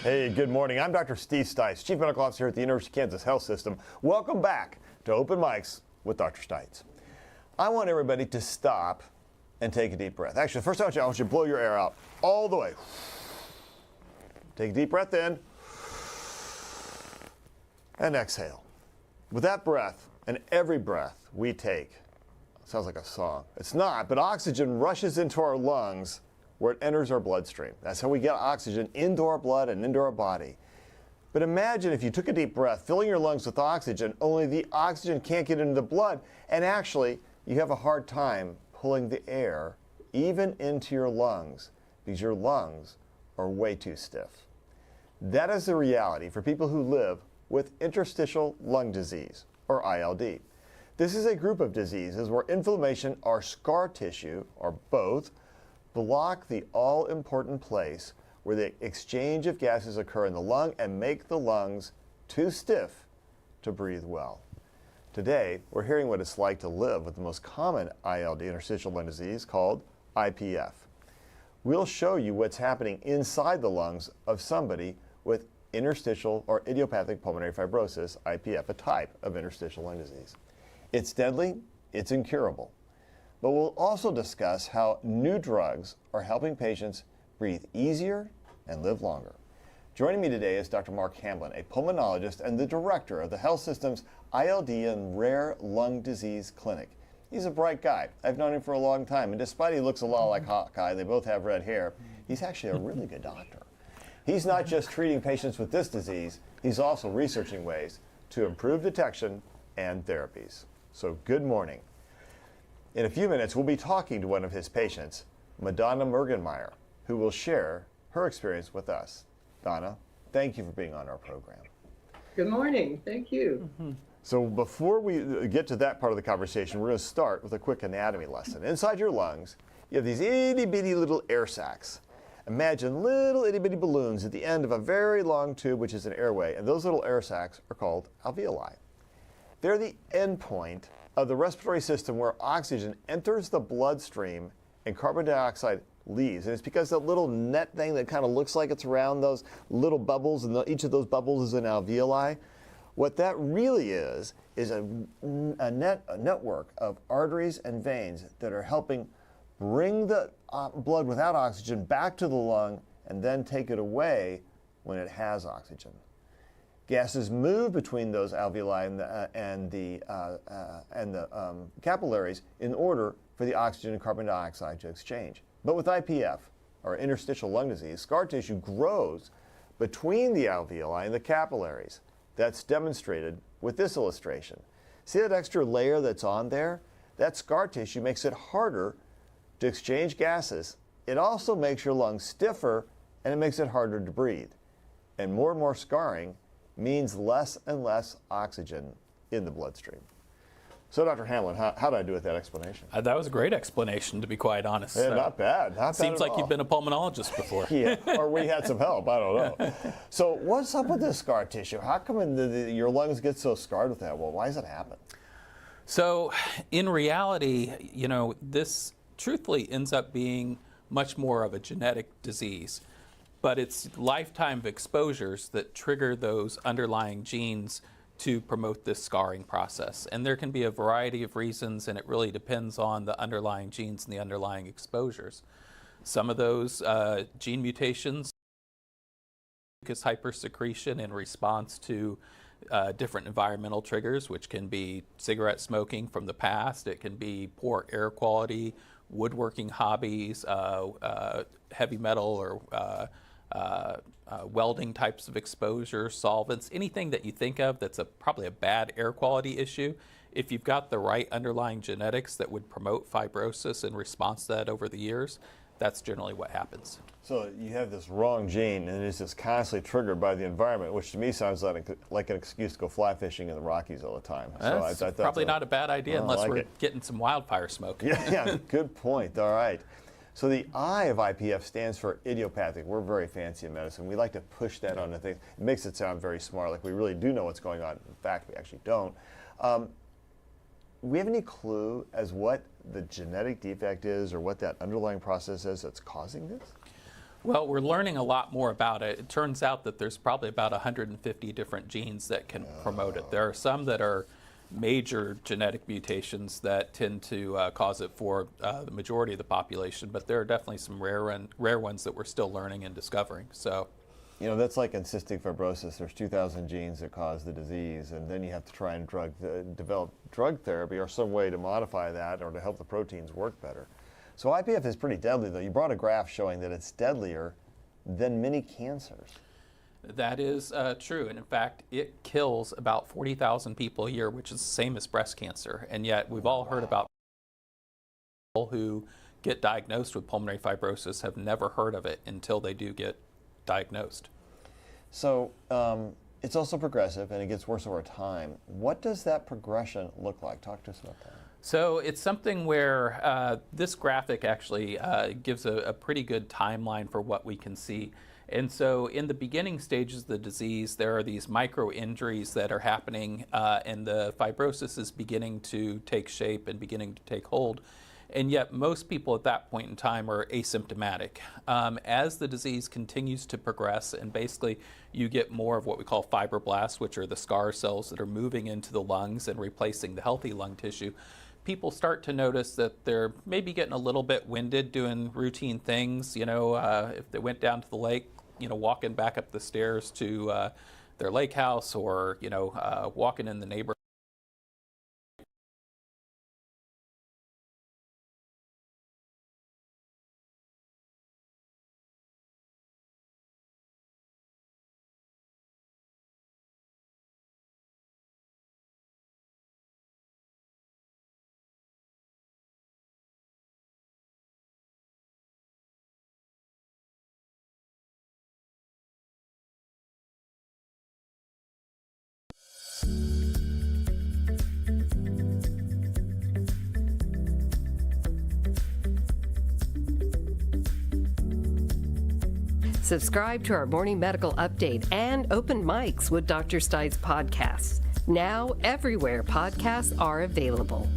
Hey, good morning. I'm Dr. Steve Stites, Chief Medical Officer here at the University of Kansas Health System. Welcome back to Open Mics with Dr. Stites. I want everybody to stop and take a deep breath. Actually, the first time I want you to blow your air out all the way. Take a deep breath in and exhale. With that breath and every breath we take, sounds like a song. It's not, but oxygen rushes into our lungs where it enters our bloodstream. That's how we get oxygen into our blood and into our body. But imagine if you took a deep breath, filling your lungs with oxygen, only the oxygen can't get into the blood, and actually you have a hard time pulling the air even into your lungs because your lungs are way too stiff. That is the reality for people who live with interstitial lung disease, or I.L.D. This is a group of diseases where inflammation or scar tissue, or both, block the all-important place where the exchange of gases occur in the lung and make the lungs too stiff to breathe well. Today, we're hearing what it's like to live with the most common I.L.D. interstitial lung disease called IPF. We'll show you what's happening inside the lungs of somebody with interstitial or idiopathic pulmonary fibrosis, IPF, a type of interstitial lung disease. It's deadly, it's incurable. But we'll also discuss how new drugs are helping patients breathe easier and live longer. Joining me today is Dr. Mark Hamblin, a pulmonologist and the director of the health system's I.L.D. and Rare Lung Disease Clinic. He's a bright guy. I've known him for a long time, and despite he looks a lot like Hawkeye, they both have red hair, he's actually a really good doctor. He's not just treating patients with this disease, he's also researching ways to improve detection and therapies. So good morning. In a few minutes, we'll be talking to one of his patients, Madonna Mergenmeyer, who will share her experience with us. Donna, thank you for being on our program. Good morning. Thank you. So before we get to that part of the conversation, we're going to start with a quick anatomy lesson. Inside your lungs, you have these itty-bitty little air sacs. Imagine little itty-bitty balloons at the end of a very long tube, which is an airway, and those little air sacs are called alveoli. They're the end point of the respiratory system where oxygen enters the bloodstream and carbon dioxide leaves. And it's because that little net thing that kind of looks like it's around those little bubbles, and each of those bubbles is an alveoli. What that really is a network of arteries and veins that are helping bring the blood without oxygen back to the lung and then take it away when it has oxygen. Gases move between those alveoli and the capillaries in order for the oxygen and carbon dioxide to exchange. But with IPF, or interstitial lung disease, scar tissue grows between the alveoli and the capillaries. That's demonstrated with this illustration. See that extra layer that's on there? That scar tissue makes it harder to exchange gases. It also makes your lungs stiffer, and it makes it harder to breathe. And more scarring means less and less oxygen in the bloodstream. So, Dr. Hamlin, how did I do with that explanation? That was a great explanation, to be quite honest. Yeah, not bad. Not Seems bad at like all. You've been a pulmonologist before. Yeah, or we had some help. I don't know. So, what's up with this scar tissue? How come your lungs get so scarred with that? Well, why does it happen? So, in reality, this truthfully ends up being much more of a genetic disease. But it's lifetime of exposures that trigger those underlying genes to promote this scarring process. And there can be a variety of reasons, and it really depends on the underlying genes and the underlying exposures. Some of those gene mutations is hypersecretion in response to different environmental triggers, which can be cigarette smoking from the past, it can be poor air quality, woodworking hobbies, heavy metal or welding types of exposure, solvents, anything that you think of that's probably a bad air quality issue. If you've got the right underlying genetics that would promote fibrosis in response to that over the years, that's generally what happens. So you have this wrong gene, and it's just constantly triggered by the environment, which to me sounds like an excuse to go fly fishing in the Rockies all the time. That's probably not a bad idea unless we're getting some wildfire smoke. Yeah, good point. All right. So the I of IPF stands for idiopathic. We're very fancy in medicine. We like to push that onto things. It makes it sound very smart, like we really do know what's going on. In fact, we actually don't. Do we have any clue as what the genetic defect is or what that underlying process is that's causing this? Well, we're learning a lot more about it. It turns out that there's probably about 150 different genes that can promote it. There are some that are major genetic mutations that tend to cause it for the majority of the population, but there are definitely some rare ones that we're still learning and discovering. So, You know, that's like in cystic fibrosis. There's 2,000 genes that cause the disease, and then you have to try and develop drug therapy or some way to modify that or to help the proteins work better. So IPF is pretty deadly, though. You brought a graph showing that it's deadlier than many cancers. that is true. And in fact, it kills about 40,000 people a year, which is the same as breast cancer. And yet we've all heard about people who get diagnosed with pulmonary fibrosis have never heard of it until they do get diagnosed. So it's also progressive, and it gets worse over time. What does that progression look like? Talk to us about that. So it's something where this graphic actually gives a pretty good timeline for what we can see. And so in the beginning stages of the disease, there are these micro injuries that are happening, and the fibrosis is beginning to take shape and beginning to take hold. And yet most people at that point in time are asymptomatic. As the disease continues to progress, and basically you get more of what we call fibroblasts, which are the scar cells that are moving into the lungs and replacing the healthy lung tissue, people start to notice that they're maybe getting a little bit winded doing routine things. You know, if they went down to the lake, you know, walking back up the stairs to their lake house, or, you know, walking in the neighborhood. Subscribe to our morning medical update and open mics with Dr. Stites podcasts. Now, everywhere podcasts are available.